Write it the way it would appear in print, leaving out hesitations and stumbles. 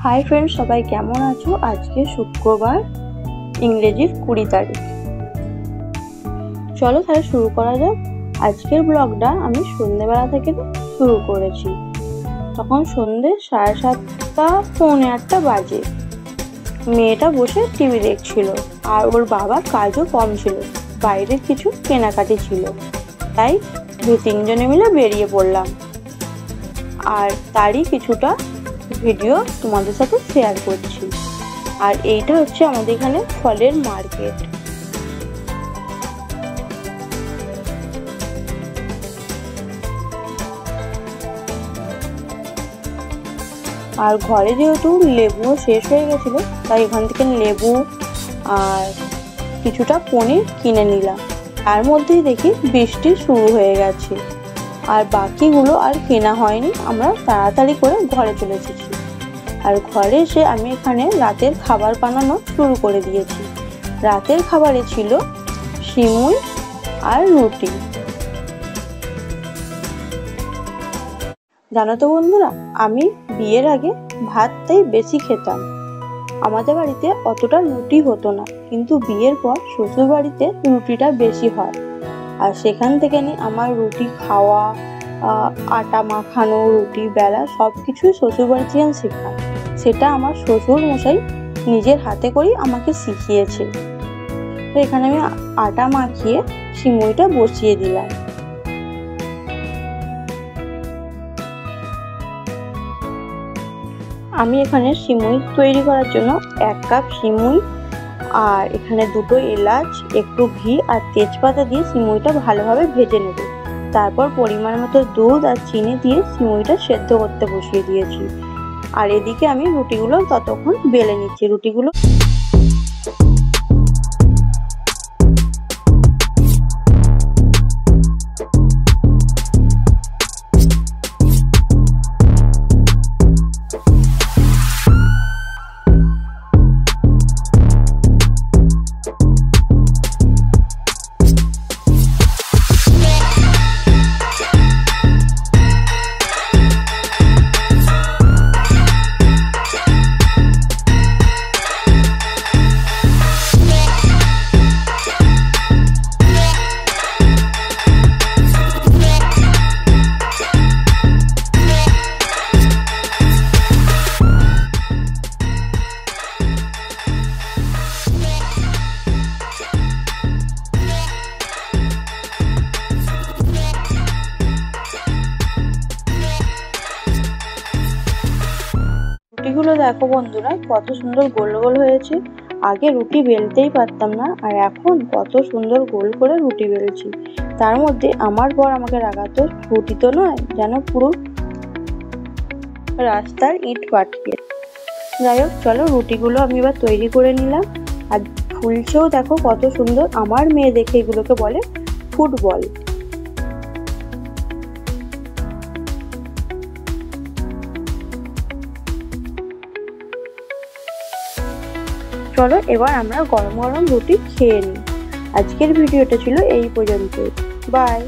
Hi friends सबाई केमन आछो। आज के शुक्रवार इंग्रेजिर 20 तारीख। चलो ताहले शुरू करा जाक। आजकेर ब्लगटा आमी सन्ध्येबेला थेके शुरू करेछि। तखन सन्ধ্যে 7:30 पौने 8टा बाजे। मेयेटा बसे टीवी देखछिलो आर ओर बाबा काजो कम छिलो, बाइरे किछु केनाकाटी छिलो, ताई दु तीनजने मिले बेरिये पड़लाम और तारই কিছুটা ভিডিও তোমাদের সাথে শেয়ার করছি। আর এইটা হচ্ছে আমাদের এখানে ফলের মার্কেট। আর ঘরে যেহেতু লেবু শেষ হয়ে গেছিল তাই এখান থেকে লেবু আর কিছুটা পনির কিনে নিলাম। তার মধ্যেই দেখি বৃষ্টি শুরু হয়ে গেছে আর বাকিগুলো আর কেনা হয়নি, আমরা তাড়াতাড়ি করে ঘরে চলে এসেছি। আর ঘরে এসে আমি এখানে রাতের খাবার বানানো শুরু করে দিয়েছি। রাতের খাবারে ছিল সিমুই আর রুটি। জানো তো বন্ধুরা, আমি বিয়ের আগে ভাতটাই বেশি খেতাম। আমাদের বাড়িতে অতটা রুটি হতো না, কিন্তু বিয়ের পর শ্বশুর বাড়িতে রুটিটা বেশি হয়। আর সেখান থেকে আমার রুটি খাওয়া, আটা মাখানো, রুটি বেলা সব কিছুই শ্বশুর বাড়ি থেকে শেখা। সেটা আমার শ্বশুর মশাই নিজের হাতে করেই আমাকে শিখিয়েছে। তো এখানে আমি আটা মাখিয়ে সিমুইটা বসিয়ে দিলাম। আমি এখানে সিমুই তৈরি করার জন্য 1 কাপ সিমুই আর এখানে 2টো এলাচ, একটু ঘি আর তেজপাতা দিয়ে সিমুইটা ভালোভাবে ভেজে নেব। তারপর পরিমাণ মতো দুধ আর চিনি দিয়ে সিমুইটা সেদ্ধ করতে বসিয়ে দিয়েছি। আর এদিকে আমি রুটিগুলো ততক্ষণ বেলে নিচ্ছি। রুটিগুলো রুটিগুলো দেখো বন্ধুরা কত সুন্দর গোল গোল হয়েছে। আগে রুটি বেলতেই পারতাম না, আর এখন কত সুন্দর গোল করে রুটি বেলছি। তার মধ্যে আমার বর আমাকে রাগাতো, রুটি তো নয় যেন পুরো রাস্তার ইট পাঠিয়ে। যাই হোক, চলো রুটিগুলো আমি এবার তৈরি করে নিলাম। আর ফুলছেও দেখো কত সুন্দর। আমার মেয়ে দেখে এগুলোকে বলে ফুটবল। চলো এবার আমরা গরম গরম রুটি খেয়ে নিই। আজকের ভিডিওটা ছিল এই পর্যন্ত। বাই।